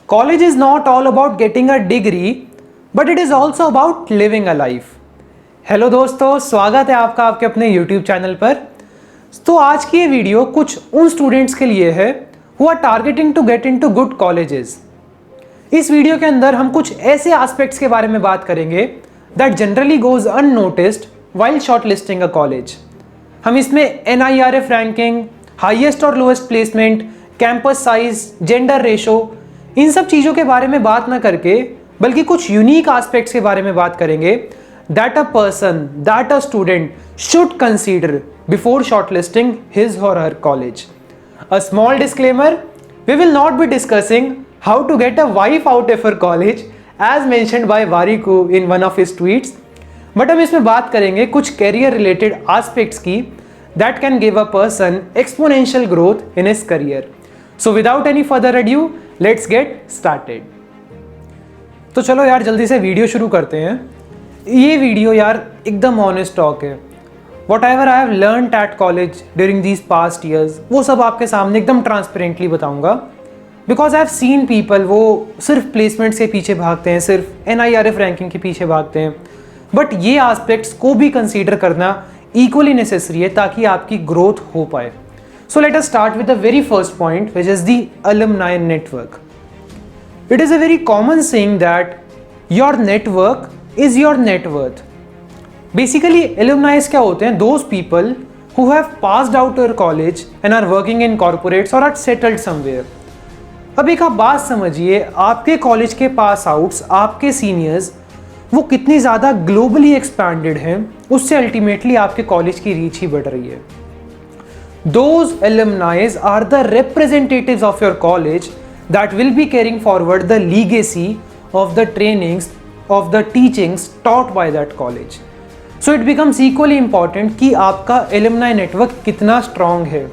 College is not all about getting a degree, but it is also about living a life. Hello दोस्तों, स्वागत है आपका आपके अपने YouTube चैनल पर। तो आज की ये वीडियो कुछ उन स्टूडेंट्स के लिए है who are targeting to get into good colleges। इस वीडियो के अंदर हम कुछ ऐसे एस्पेक्ट्स के बारे में बात करेंगे that generally goes unnoticed while shortlisting a college। हम इसमें NIRF रैंकिंग, हाईएस्ट और lowest placement, campus size, gender ratio, इन सब चीज़ों के बारे में बात ना करके बल्कि कुछ यूनिक एस्पेक्ट्स के बारे में बात करेंगे that a person, that a student should consider before shortlisting his or her college. A small disclaimer, we will not be discussing how to get a wife out of your college as mentioned by Warikoo in one of his tweets, but हम इसमें बात करेंगे कुछ career related aspects की that can give a person exponential growth in his career. So without any further adieu, let's get started. तो चलो यार जल्दी से वीडियो शुरू करते हैं। ये वीडियो यार एकदम ऑनेस्ट टॉक है। What ever I have learn at college during these past years, वो सब आपके सामने एकदम ट्रांसपेरेंटली बताऊंगा। Because I have seen people वो सिर्फ प्लेसमेंट्स के पीछे भागते हैं, सिर्फ NIRF रैंकिंग के पीछे भागते हैं, बट ये एस्पेक्ट्स को भी कंसीडर करना इक्वली नेसेसरी है ताकि आपकी ग्रोथ हो पाए। So let us start with the very first point, which is the alumni network. It is a very common saying that your network is your net worth. Basically, alumni क्या होते हैं? Those people who have passed out your college and are working in corporates or are settled somewhere. अब एक आप बात समझिए, आपके college के पास आउट्स, आपके सीनियर्स, वो कितनी ज़्यादा ग्लोबली एक्सपैंडेड हैं, उससे अल्टीमेटली आपके कॉलेज की रीच ही बढ़ रही है। Those alumni are the representatives of your college that will be carrying forward the legacy of the trainings, of the teachings taught by that college. So it becomes equally important कि आपका alumni network कितना strong है,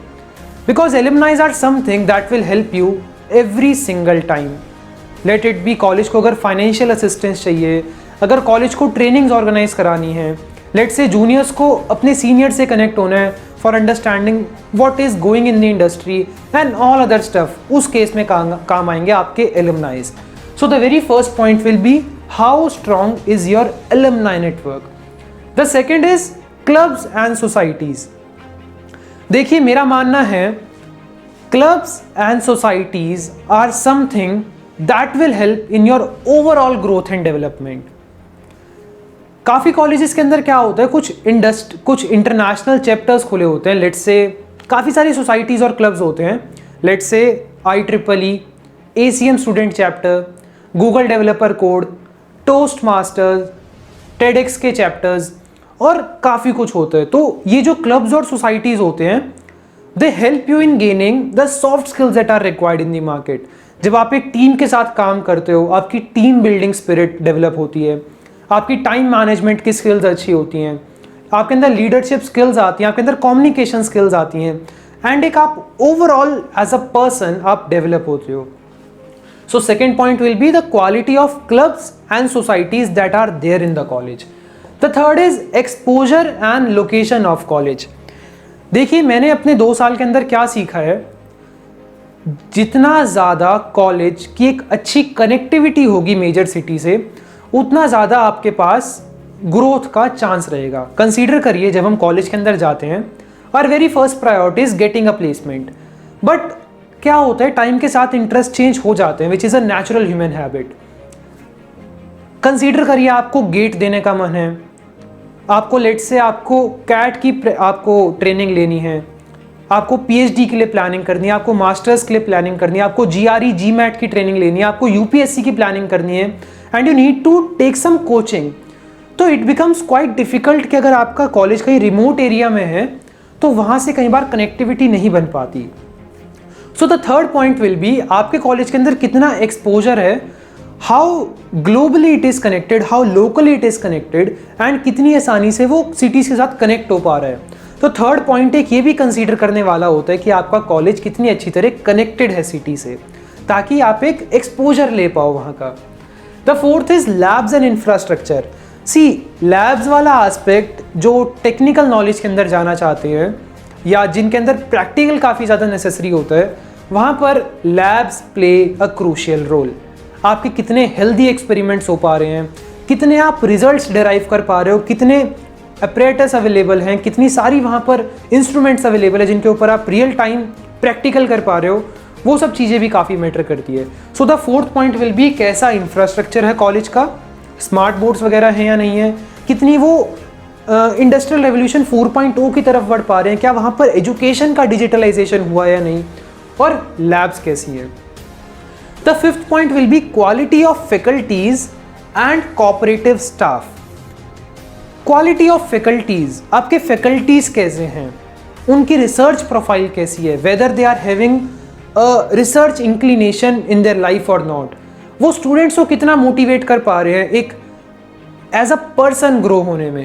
because alumni are something that will help you every single time. Let it be college को अगर financial assistance चाहिए, अगर college को trainings organize करानी है, let's say juniors को अपने seniors से connect होना है for understanding what is going in the industry and all other stuff, उस केस में काम आएंगे आपके alumni। So the very first point will be how strong is your alumni network. The second is clubs and societies. देखिए मेरा मानना है clubs and societies are something that will help in your overall growth and development. काफ़ी colleges के अंदर क्या होता है, कुछ इंटरनेशनल चैप्टर्स खुले होते हैं। लेट्स से काफ़ी सारी सोसाइटीज़ और क्लब्स होते हैं। Let's say IEEE, ACM student chapter, Google developer code, toast masters, TEDx के चैप्टर्स और काफ़ी कुछ होता है। तो ये जो क्लब्स और सोसाइटीज़ होते हैं, they help you in gaining the soft skills that are required in the market. जब आप एक टीम के साथ काम करते हो, आपकी टीम बिल्डिंग स्पिरिट डेवलप होती है, आपकी टाइम मैनेजमेंट की स्किल्स अच्छी होती हैं, आपके अंदर लीडरशिप स्किल्स आती हैं, आपके अंदर कम्युनिकेशन स्किल्स आती हैं, एंड एक आप ओवरऑल एज अ पर्सन आप डेवलप होते हो। So second point will be the quality of clubs and societies that are there in the college. The third is exposure and location of college. देखिए मैंने अपने 2 साल के अंदर क्या सीखा है, जितना ज़्यादा कॉलेज की एक अच्छी कनेक्टिविटी होगी मेजर सिटी से, उतना ज़्यादा आपके पास ग्रोथ का चांस रहेगा। कंसीडर करिए जब हम कॉलेज के अंदर जाते हैं, और very first priority is getting a placement, but क्या होता है टाइम के साथ इंटरेस्ट चेंज हो जाते हैं, which is a natural human habit. Consider करिए आपको गेट देने का मन है, आपको लेट से आपको कैट की आपको ट्रेनिंग लेनी है, आपको PhD के लिए प्लानिंग करनी है, आपको मास्टर्स के लिए प्लानिंग करनी है, आपको GRE GMAT की ट्रेनिंग लेनी है, आपको UPSC की प्लानिंग करनी है, and you need to take some coaching. तो इट बिकम्स क्वाइट डिफिकल्ट कि अगर आपका कॉलेज कहीं रिमोट एरिया में है तो वहाँ से कई बार कनेक्टिविटी नहीं बन पाती। So the third point will B आपके कॉलेज के अंदर कितना एक्सपोजर है, how globally it is connected, how locally it is connected, and कितनी आसानी से वो सिटीज़ के साथ कनेक्ट हो पा रहा है। तो थर्ड पॉइंट एक ये भी कंसीडर करने वाला होता है कि आपका कॉलेज कितनी अच्छी तरह कनेक्टेड है सिटी से, ताकि आप एक एक्सपोजर ले पाओ वहाँ का। The fourth is labs and infrastructure. See labs वाला एस्पेक्ट जो टेक्निकल नॉलेज के अंदर जाना चाहते हैं या जिनके अंदर प्रैक्टिकल काफ़ी ज़्यादा नेसेसरी होता है, वहाँ पर labs play a crucial role. आपके कितने हेल्दी एक्सपेरिमेंट्स हो पा रहे हैं, कितने आप रिजल्ट्स डिराइव कर पा रहे हो, कितने अपरेटस अवेलेबल हैं, कितनी सारी वहाँ पर इंस्ट्रूमेंट्स अवेलेबल है जिनके ऊपर आप रियल टाइम प्रैक्टिकल कर पा रहे हो, वो सब चीज़ें भी काफ़ी मैटर करती है। So the fourth point will B कैसा इंफ्रास्ट्रक्चर है कॉलेज का, स्मार्ट बोर्ड्स वगैरह हैं या नहीं है, कितनी वो इंडस्ट्रियल रेवोल्यूशन 4.0 की तरफ बढ़ पा रहे हैं, क्या वहाँ पर एजुकेशन का डिजिटलाइजेशन हुआ या नहीं, और लैब्स कैसी हैं। The fifth point will be quality of faculties and cooperative staff. Quality of faculties, आपके फैकल्टीज कैसे हैं, उनकी रिसर्च प्रोफाइल कैसी है, whether they are having a research inclination in their life और नॉट, वो स्टूडेंट्स को कितना मोटिवेट कर पा रहे हैं एक एज अ पर्सन ग्रो होने में।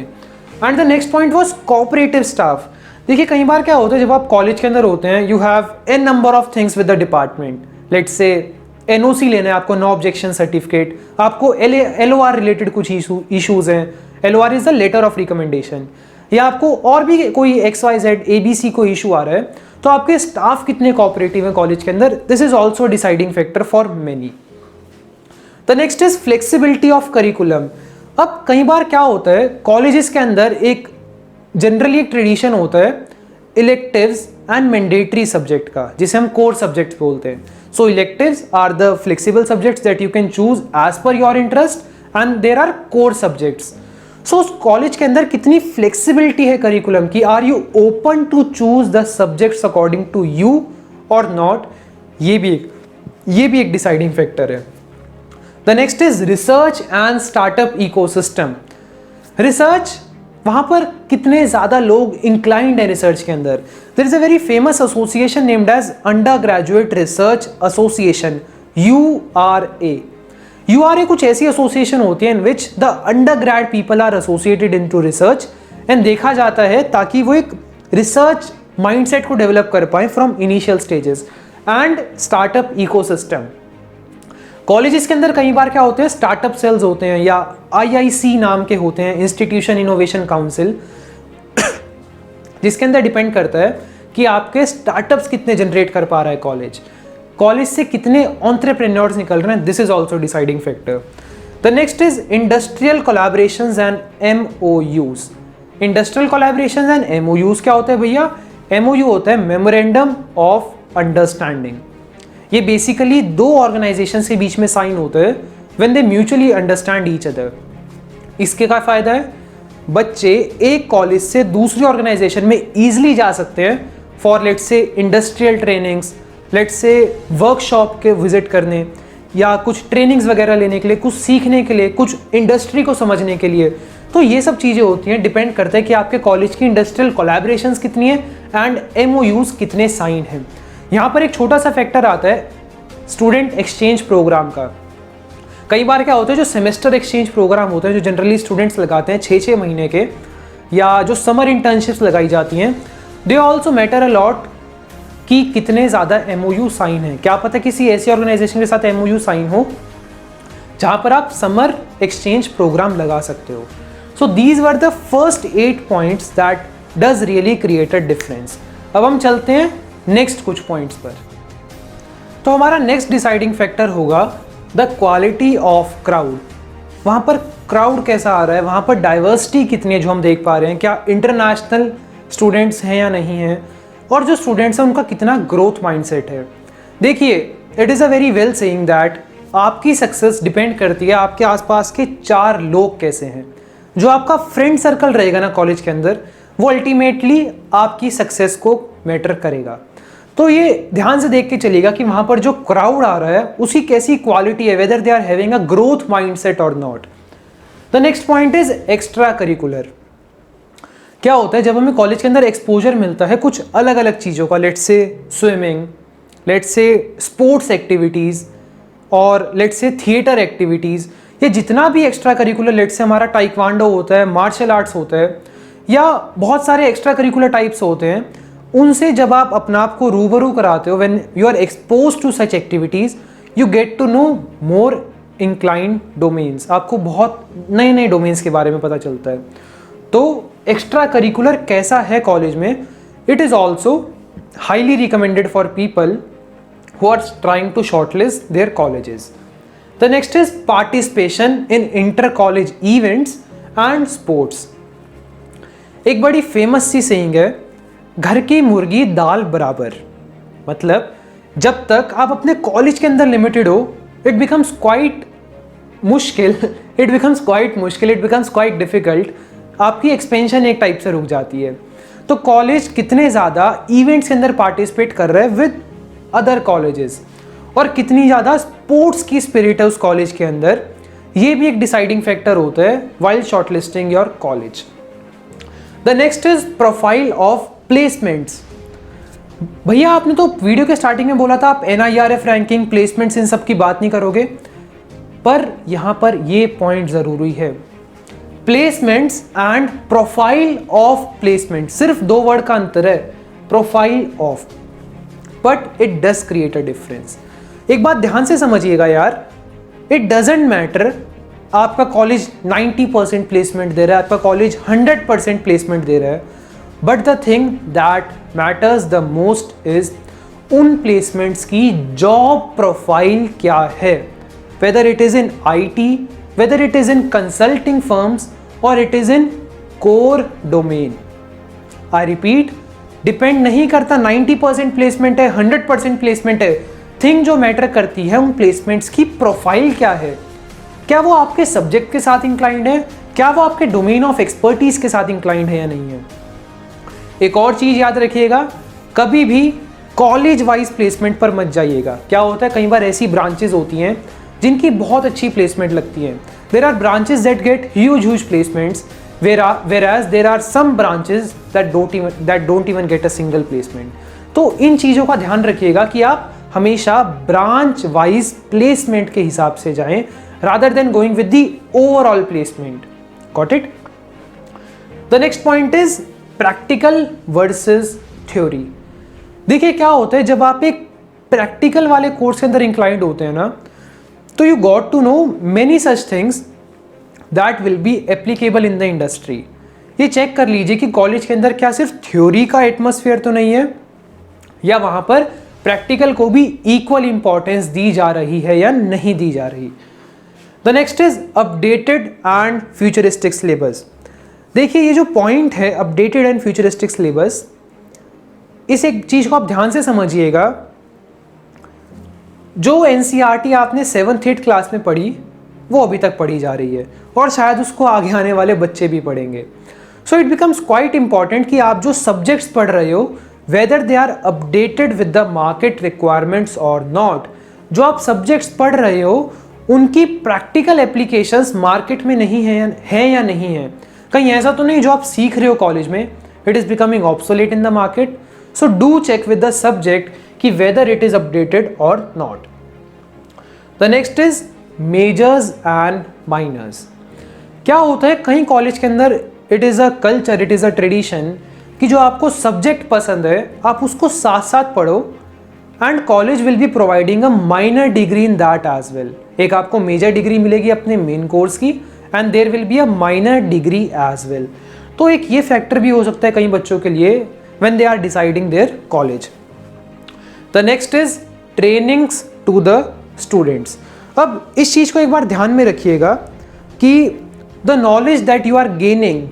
And the next point was cooperative staff. देखिए कई बार क्या होता है जब आप कॉलेज के अंदर होते हैं, you have an number of things with the department. Let's say NOC लेना है आपको, नो ऑब्जेक्शन सर्टिफिकेट, आपको LOR रिलेटेड कुछ इशूज़ हैं, LOR is the letter of recommendation, या आपको और भी कोई XYZ ABC को इशू आ रहा है, तो आपके स्टाफ कितने कोऑपरेटिव हैं कॉलेज के अंदर, this is also deciding factor for many. The next is flexibility of curriculum. अब कई बार क्या होता है कॉलेजेस के अंदर एक जनरली एक ट्रेडिशन होता है इलेक्टिव्स एंड मैंडेटरी सब्जेक्ट का, जिसे हम कोर सब्जेक्ट्स बोलते हैं। So electives are the flexible subjects that you can choose as per your interest and there are core subjects. So उस कॉलेज के अंदर कितनी फ्लेक्सिबिलिटी है करिकुलम की, are you open to choose the subjects according to you or not, ये भी एक deciding factor है। The next is research and startup ecosystem. Research, वहां पर कितने ज्यादा लोग इंक्लाइंड है रिसर्च के अंदर। There is a very famous association named as under graduate research association, URA। URA कुछ ऐसी एसोसिएशन होती है in which the under grad people are associated in to research, and देखा जाता है ताकि वो एक रिसर्च माइंडसेट को डेवलप कर पाए from initial stages. And startup ecosystem, colleges के अंदर कई बार क्या होते हैं स्टार्टअप सेल्स होते हैं, या IIC नाम के होते हैं, इंस्टीट्यूशन इनोवेशन काउंसिल, जिसके अंदर डिपेंड करता है कि आपके स्टार्टअप्स कितने जनरेट कर पा रहा है कॉलेज से कितने एंटरप्रेन्योर्स निकल रहे हैं, this is also deciding factor. The next is industrial collaborations and MOUs। Industrial collaborations and MOUs क्या होता है भैया, MOU होता है मेमोरेंडम ऑफ अंडरस्टैंडिंग। ये बेसिकली दो ऑर्गेनाइजेशंस के बीच में साइन होता है when they mutually understand each other. इसके क्या फायदा है, बच्चे एक कॉलेज से दूसरी ऑर्गेनाइजेशन में इजीली जा सकते हैं for let's say industrial trainings, let's say workshop के विजिट करने, या कुछ ट्रेनिंग्स वगैरह लेने के लिए, कुछ सीखने के लिए, कुछ इंडस्ट्री को समझने के लिए। तो ये सब चीज़ें होती हैं, डिपेंड करता है कि आपके कॉलेज की इंडस्ट्रियल कोलैबोरेशंस कितनी है एंड MOUs कितने साइन हैं। यहाँ पर एक छोटा सा फैक्टर आता है स्टूडेंट एक्सचेंज प्रोग्राम का। कई बार क्या होता है जो सेमेस्टर एक्सचेंज प्रोग्राम होते हैं जो जनरली स्टूडेंट्स लगाते हैं 6-6 महीने के, या जो समर इंटर्नशिप्स लगाई जाती हैं, they also matter a lot कि कितने ज़्यादा MOU साइन है। क्या पता किसी ऐसी ऑर्गेनाइजेशन के साथ MOU साइन हो जहाँ पर आप समर एक्सचेंज प्रोग्राम लगा सकते हो। So these were the first 8 points that does really create a difference. अब हम चलते हैं नेक्स्ट कुछ पॉइंट्स पर। तो हमारा नेक्स्ट डिसाइडिंग फैक्टर होगा द क्वालिटी ऑफ क्राउड। वहाँ पर क्राउड कैसा आ रहा है, वहाँ पर डाइवर्सिटी कितनी है जो हम देख पा रहे हैं, क्या इंटरनेशनल स्टूडेंट्स हैं या नहीं हैं, और जो स्टूडेंट्स हैं उनका कितना ग्रोथ माइंडसेट है। देखिए it is a very well saying that आपकी सक्सेस डिपेंड करती है आपके आसपास के 4 लोग कैसे हैं। जो आपका फ्रेंड सर्कल रहेगा ना कॉलेज के अंदर, वो अल्टीमेटली आपकी सक्सेस को मैटर करेगा। तो ये ध्यान से देख के चलिएगा कि वहाँ पर जो क्राउड आ रहा है उसकी कैसी क्वालिटी है, whether they are having a growth mindset or not. The next point is extra curricular. क्या होता है जब हमें कॉलेज के अंदर एक्सपोजर मिलता है कुछ अलग अलग चीज़ों का, let's say swimming, let's say sports activities, और लेट्स से थिएटर एक्टिविटीज़, ये जितना भी एक्स्ट्रा करिकुलर, लेट्स से हमारा टाइक्वांडो होता है, मार्शल आर्ट्स होता है, या बहुत सारे एक्स्ट्रा करिकुलर टाइप्स होते हैं, उनसे जब आप अपना आप को रूबरू कराते हो, when you are expose to such activities, you get to know more inclined domains. आपको बहुत नए नए डोमेन्स के बारे में पता चलता है। तो एक्स्ट्रा करिकुलर कैसा है कॉलेज में, it is also highly recommended for people who are trying to shortlist their colleges. The next is participation in inter-college events and sports. एक बड़ी फेमस सी सेइंग है, घर की मुर्गी दाल बराबर। मतलब जब तक आप अपने कॉलेज के अंदर लिमिटेड हो, इट बिकम्स क्वाइट मुश्किल, इट बिकम्स क्वाइट डिफिकल्ट। आपकी एक्सपेंशन एक टाइप से रुक जाती है। तो कॉलेज कितने ज़्यादा इवेंट्स के अंदर पार्टिसिपेट कर रहे हैं विद अदर कॉलेजेस, और कितनी ज़्यादा स्पोर्ट्स की स्पिरिट है उस कॉलेज के अंदर, ये भी एक डिसाइडिंग फैक्टर होता है while shortlisting your college. The next is profile of placements. भैया आपने तो वीडियो के स्टार्टिंग में बोला था आप NIRF रैंकिंग, प्लेसमेंट्स, इन सब की बात नहीं करोगे, पर यहां पर ये पॉइंट जरूरी है। Placements and profile of placement, सिर्फ दो वर्ड का अंतर है, profile of, but it does create a difference. एक बात ध्यान से समझिएगा यार, इट डजेंट मैटर आपका कॉलेज 90% प्लेसमेंट दे रहा है, आपका कॉलेज 100% प्लेसमेंट दे रहा है, but the thing that matters the most is उन प्लेसमेंट्स की जॉब प्रोफाइल क्या है, whether it is in IT, whether it is in consulting firms और it is in core domain. I repeat, depend नहीं करता 90% placement है, 100% placement है। Thing जो मैटर करती है उन प्लेसमेंट्स की प्रोफाइल क्या है, क्या वो आपके सब्जेक्ट के साथ इंक्लाइंड है, क्या वो आपके डोमेन ऑफ एक्सपर्टीज के साथ इंक्लाइंड है या नहीं है। एक और चीज याद रखिएगा, कभी भी कॉलेज वाइज प्लेसमेंट पर मत जाइएगा। क्या होता है, कई बार ऐसी ब्रांचेस होती हैं जिनकी बहुत अच्छी प्लेसमेंट लगती है। There are branches that get huge placements, whereas there are some branches that don't even get a single placement. तो इन चीज़ों का ध्यान रखिएगा कि आप हमेशा ब्रांच वाइज प्लेसमेंट के हिसाब से जाएं rather than going with the overall placement. Got it? The next point is practical versus theory. देखिए क्या होता है, जब आप एक प्रैक्टिकल वाले कोर्स के अंदर इंक्लाइंड होते हैं ना, तो you got to know many such things that will be applicable in the industry. ये चेक कर लीजिए कि कॉलेज के अंदर क्या सिर्फ थ्योरी का एटमॉस्फेयर तो नहीं है, या वहाँ पर प्रैक्टिकल को भी इक्वल इंपॉर्टेंस दी जा रही है या नहीं दी जा रही। The next is updated and futuristic syllabus. देखिए ये जो पॉइंट है अपडेटेड एंड फ्यूचरिस्टिक सिलेबस, इस एक चीज़ को आप ध्यान से समझिएगा। जो NCERT आपने 7th 8th क्लास में पढ़ी वो अभी तक पढ़ी जा रही है, और शायद उसको आगे आने वाले बच्चे भी पढ़ेंगे। So it becomes quite important कि आप जो सब्जेक्ट्स पढ़ रहे हो whether they are updated with the market requirements और नॉट। जो आप सब्जेक्ट्स पढ़ रहे हो उनकी प्रैक्टिकल एप्लीकेशंस मार्केट में नहीं है या नहीं है। कहीं ऐसा तो नहीं जो आप सीख रहे हो कॉलेज में it is becoming obsolete in the market. So do check with the subject कि वेदर इट इज़ अपडेटेड और not. The next is majors and minors. क्या होता है, कहीं कॉलेज के अंदर it is a culture, it is a tradition कि जो आपको सब्जेक्ट पसंद है आप उसको साथ साथ पढ़ो, and college will be providing a minor degree in that as well. एक आपको मेजर डिग्री मिलेगी अपने मेन कोर्स की, and there will be a minor degree as well. तो एक ये फैक्टर भी हो सकता है कई बच्चों के लिए when they are deciding their college. The next is trainings to the students. अब इस चीज़ को एक बार ध्यान में रखिएगा कि the knowledge that you are gaining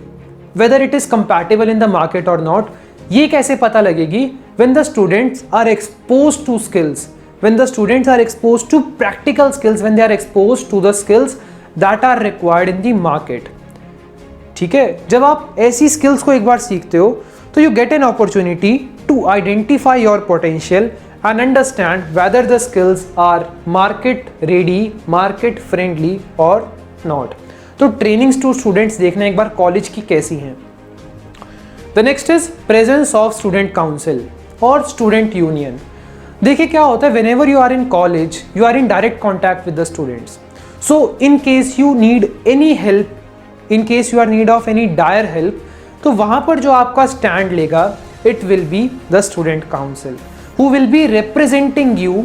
whether it is compatible in the market और नॉट, ये कैसे पता लगेगी when the students are exposed to skills, when the students are exposed to practical skills, when they are exposed to the skills that are required in the market. ठीक है, जब आप ऐसी skills को एक बार सीखते हो तो you get an opportunity to identify your potential and understand whether the skills are market ready, market friendly or not. तो trainings to students देखना एक बार कॉलेज की कैसी हैं। The next is presence of student council और student union. देखिए क्या होता है, whenever you are in college you are in direct contact with the students. So in case you need any help, in case you are need of any dire help, तो वहाँ पर जो आपका stand लेगा it will be the student council who will be representing you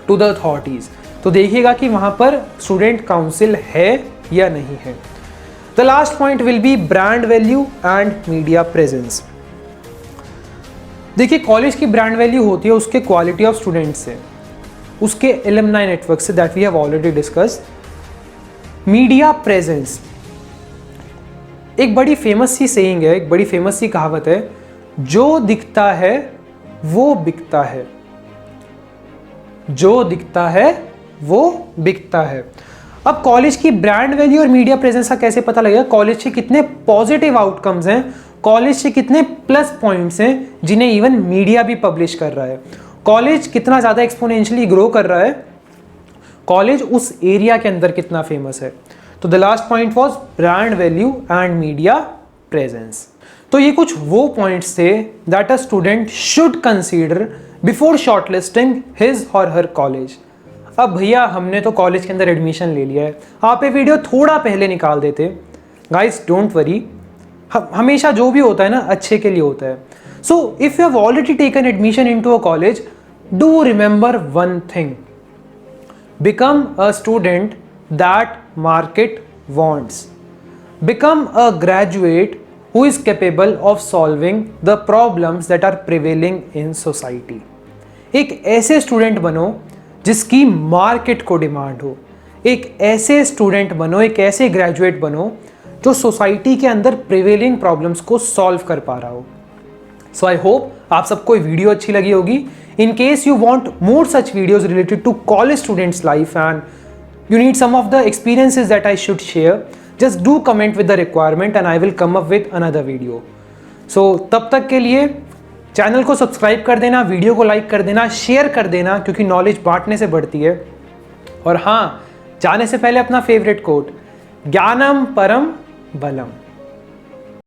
to the authorities. तो देखिएगा कि वहाँ पर स्टूडेंट काउंसिल है या नहीं है। The last point will be brand value and media presence. देखिए, कॉलेज की ब्रांड वैल्यू होती है उसके क्वालिटी ऑफ स्टूडेंट्स से, उसके एलुमनाई नेटवर्क से, that we have already discussed. Media presence एक बड़ी फेमस सी सेइंग है, एक बड़ी फेमस सी कहावत है, जो दिखता है वो बिकता है, जो दिखता है वो बिकता है। अब कॉलेज की ब्रांड वैल्यू और मीडिया प्रेजेंस का कैसे पता लगेगा? कॉलेज के कितने पॉजिटिव आउटकम्स हैं, कॉलेज के कितने प्लस पॉइंट्स हैं जिन्हें इवन मीडिया भी पब्लिश कर रहा है, कॉलेज कितना ज़्यादा एक्सपोनेंशियली ग्रो कर रहा है, कॉलेज उस एरिया के अंदर कितना फेमस है। तो the last point was brand value and media presence. तो ये कुछ वो पॉइंट्स थे that a student should consider before shortlisting his or her college. अब भैया हमने तो कॉलेज के अंदर एडमिशन ले लिया है, आप ये वीडियो थोड़ा पहले निकाल देते। गाइस डोंट वरी, हमेशा जो भी होता है ना अच्छे के लिए होता है। So if you have already taken admission into a college, do remember one thing, become a student that market wants, become a graduate who is capable of solving the problems that are prevailing in society। एक ऐसे student बनो जिसकी market को demand हो, एक ऐसे student बनो, एक ऐसे ग्रेजुएट बनो जो सोसाइटी के अंदर प्रिवेलिंग प्रॉब्लम्स को सॉल्व कर पा रहा हो। सो आई होप आप सबको ये वीडियो अच्छी लगी होगी। In case you want more such videos related to college students' life and you need some of the experiences that I should share, just do comment with the requirement and I will come up with another video. So तब तक के लिए channel को subscribe कर देना, video को like कर देना, शेयर कर देना, क्योंकि नॉलेज बांटने से बढ़ती है। और हाँ, जाने से पहले अपना फेवरेट कोट, ज्ञानम परम बलम।